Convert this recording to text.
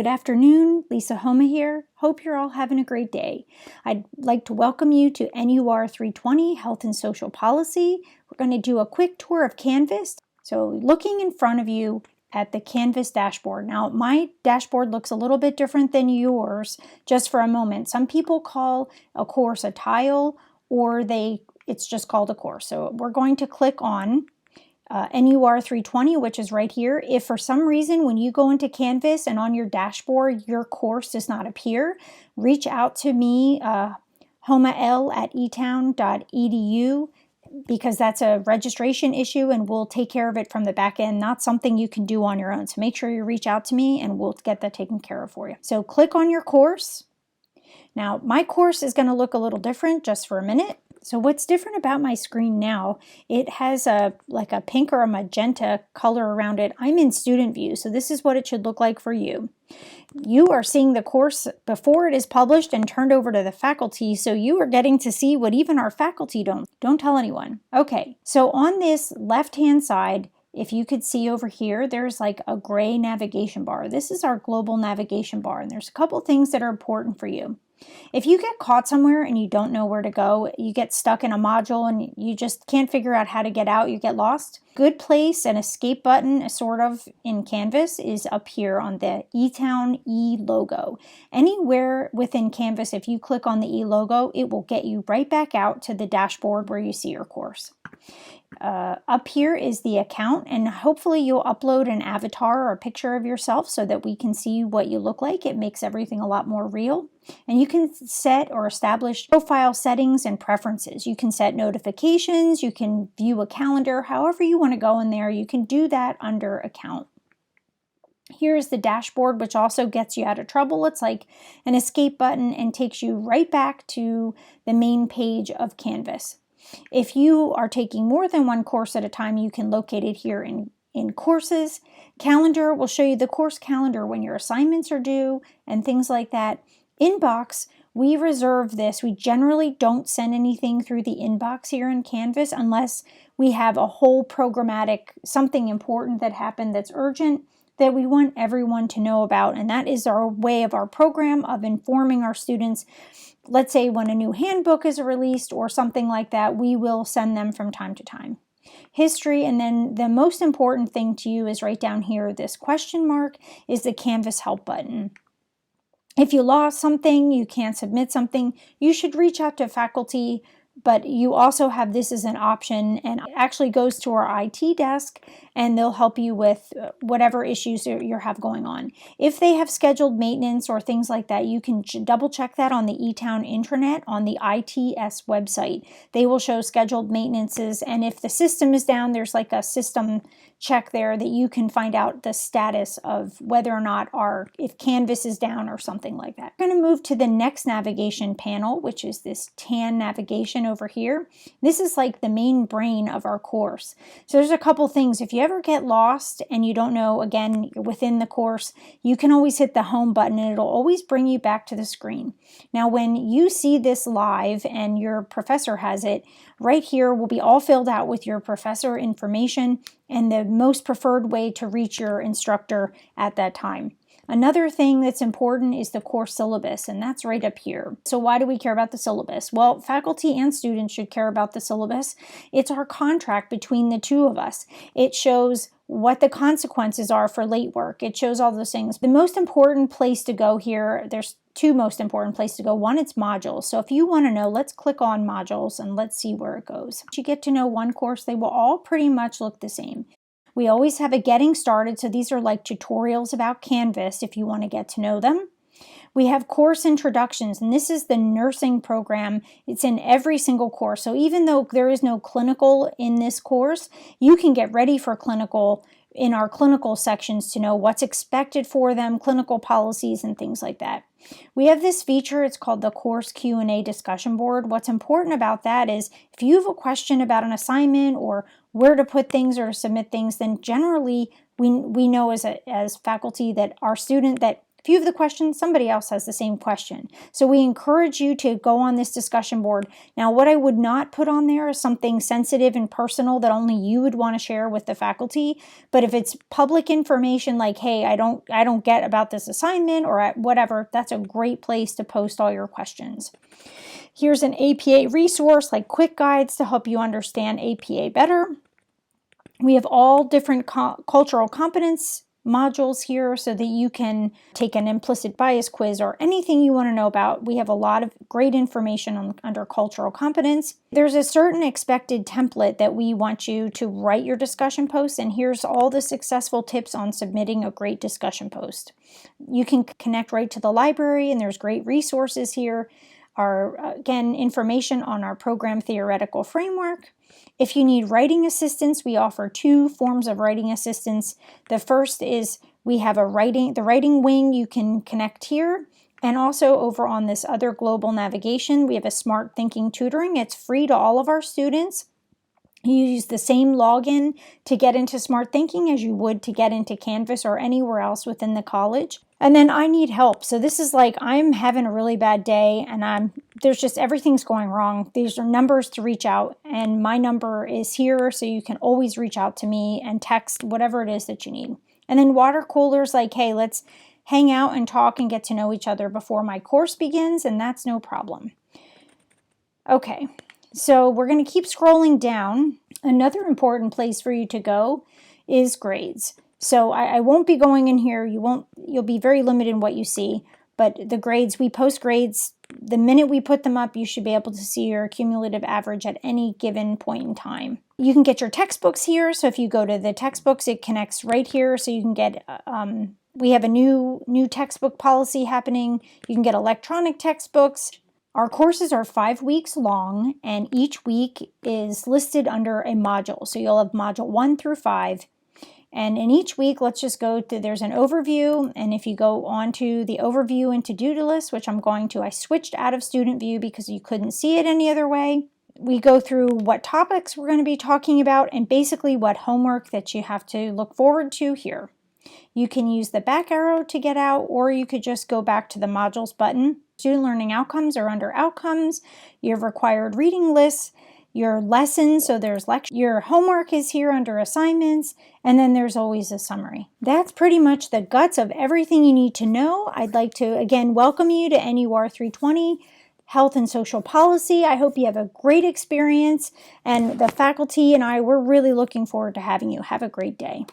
Good afternoon, Lisa Homa here. Hope you're all having a great day. I'd like to welcome you to NUR 320, Health and Social Policy. We're going to do a quick tour of Canvas. So looking in front of you at the Canvas dashboard. Now, my dashboard looks a little bit different than yours, just for a moment. Some people call a course a tile, or it's just called a course. So we're going to click on NUR 320, which is right here. If for some reason when you go into Canvas and on your dashboard your course does not appear, reach out to me, homaL@etown.edu, because that's a registration issue and we'll take care of it from the back end, not something you can do on your own. So make sure you reach out to me and we'll get that taken care of for you. So click on your course. Now my course is going to look a little different just for a minute. So what's different about my screen now, it has like a pink or a magenta color around it. I'm in student view, so this is what it should look like for you. You are seeing the course before it is published and turned over to the faculty, so you are getting to see what even our faculty don't tell anyone. Okay, so on this left-hand side, if you could see over here, there's like a gray navigation bar. This is our global navigation bar, and there's a couple things that are important for you. If you get caught somewhere and you don't know where to go, you get stuck in a module and you just can't figure out how to get out, you get lost, good place, an escape button, sort of, in Canvas is up here on the eTown E logo. Anywhere within Canvas, if you click on the E logo, it will get you right back out to the dashboard where you see your course. Up here is the account, and hopefully you'll upload an avatar or a picture of yourself so that we can see what you look like. It makes everything a lot more real. And you can set or establish profile settings and preferences. You can set notifications, you can view a calendar, however you want to go in there, you can do that under account. Here's the dashboard, which also gets you out of trouble. It's like an escape button and takes you right back to the main page of Canvas. If you are taking more than one course at a time, you can locate it here in Courses. Calendar will show you the course calendar when your assignments are due and things like that. Inbox, we reserve this. We generally don't send anything through the inbox here in Canvas unless we have a whole programmatic, something important that happened that's urgent that we want everyone to know about. And that is our way of our program of informing our students. Let's say when a new handbook is released or something like that, we will send them from time to time. History, and then the most important thing to you is right down here, this question mark is the Canvas help button. If you lost something, you can't submit something, you should reach out to faculty, but you also have this as an option, and it actually goes to our IT desk and they'll help you with whatever issues you have going on. If they have scheduled maintenance or things like that, you can double check that on the eTown intranet on the ITS website. They will show scheduled maintenances, and if the system is down, there's like a system check there that you can find out the status of whether or not if Canvas is down or something like that. We're going to move to the next navigation panel, which is this tan navigation over here. This is like the main brain of our course. So there's a couple things. If you ever get lost and you don't know, again, within the course, you can always hit the home button and it'll always bring you back to the screen. Now, when you see this live and your professor has it, right here will be all filled out with your professor information and the most preferred way to reach your instructor at that time. Another thing that's important is the course syllabus, and that's right up here. So why do we care about the syllabus? Well, faculty and students should care about the syllabus. It's our contract between the two of us. It shows what the consequences are for late work. It shows all those things. The most important place to go here, there's two most important places to go. One, it's modules. So if you want to know, let's click on modules and let's see where it goes. Once you get to know one course, they will all pretty much look the same. We always have a getting started, so these are like tutorials about Canvas if you want to get to know them. We have course introductions, and this is the nursing program. It's in every single course. So even though there is no clinical in this course, you can get ready for clinical in our clinical sections to know what's expected for them, clinical policies, and things like that. We have this feature, it's called the Course Q&A discussion board. What's important about that is if you have a question about an assignment or where to put things or to submit things, then generally we know as faculty that our student, that If you have the question, somebody else has the same question. So we encourage you to go on this discussion board. Now, what I would not put on there is something sensitive and personal that only you would want to share with the faculty. But if it's public information like, hey, I don't get about this assignment or whatever, that's a great place to post all your questions. Here's an APA resource like quick guides to help you understand APA better. We have all different cultural competence modules here so that you can take an implicit bias quiz or anything you want to know about. We have a lot of great information under cultural competence. There's a certain expected template that we want you to write your discussion post, and here's all the successful tips on submitting a great discussion post. You can connect right to the library, and there's great resources here. Again, information on our program theoretical framework. If you need writing assistance, we offer 2 forms of writing assistance. The first is we have the writing wing you can connect here. And also over on this other global navigation, we have a smart thinking tutoring. It's free to all of our students. You use the same login to get into Smart Thinking as you would to get into Canvas or anywhere else within the college. And then I need help. So this is like I'm having a really bad day and there's just everything's going wrong. These are numbers to reach out, and my number is here, so you can always reach out to me and text whatever it is that you need. And then water coolers like, hey, let's hang out and talk and get to know each other before my course begins, and that's no problem. Okay. So we're going to keep scrolling down. Another important place for you to go is grades. So I won't be going in here. You'll be very limited in what you see. But the grades, we post grades. The minute we put them up, you should be able to see your cumulative average at any given point in time. You can get your textbooks here. So if you go to the textbooks, it connects right here. So you can get, we have a new textbook policy happening. You can get electronic textbooks. Our courses are 5 weeks long, and each week is listed under a module. So you'll have module 1 through 5. And in each week, let's just go to, there's an overview. And if you go on to the overview and to-do list, which I'm going to, I switched out of student view because you couldn't see it any other way. We go through what topics we're going to be talking about and basically what homework that you have to look forward to here. You can use the back arrow to get out, or you could just go back to the modules button. Student learning outcomes are under outcomes. Your required reading lists, your lessons, so there's lecture. Your homework is here under assignments, and then there's always a summary. That's pretty much the guts of everything you need to know. I'd like to again welcome you to NUR 320 Health and Social Policy. I hope you have a great experience, and the faculty and I, we're really looking forward to having you. Have a great day.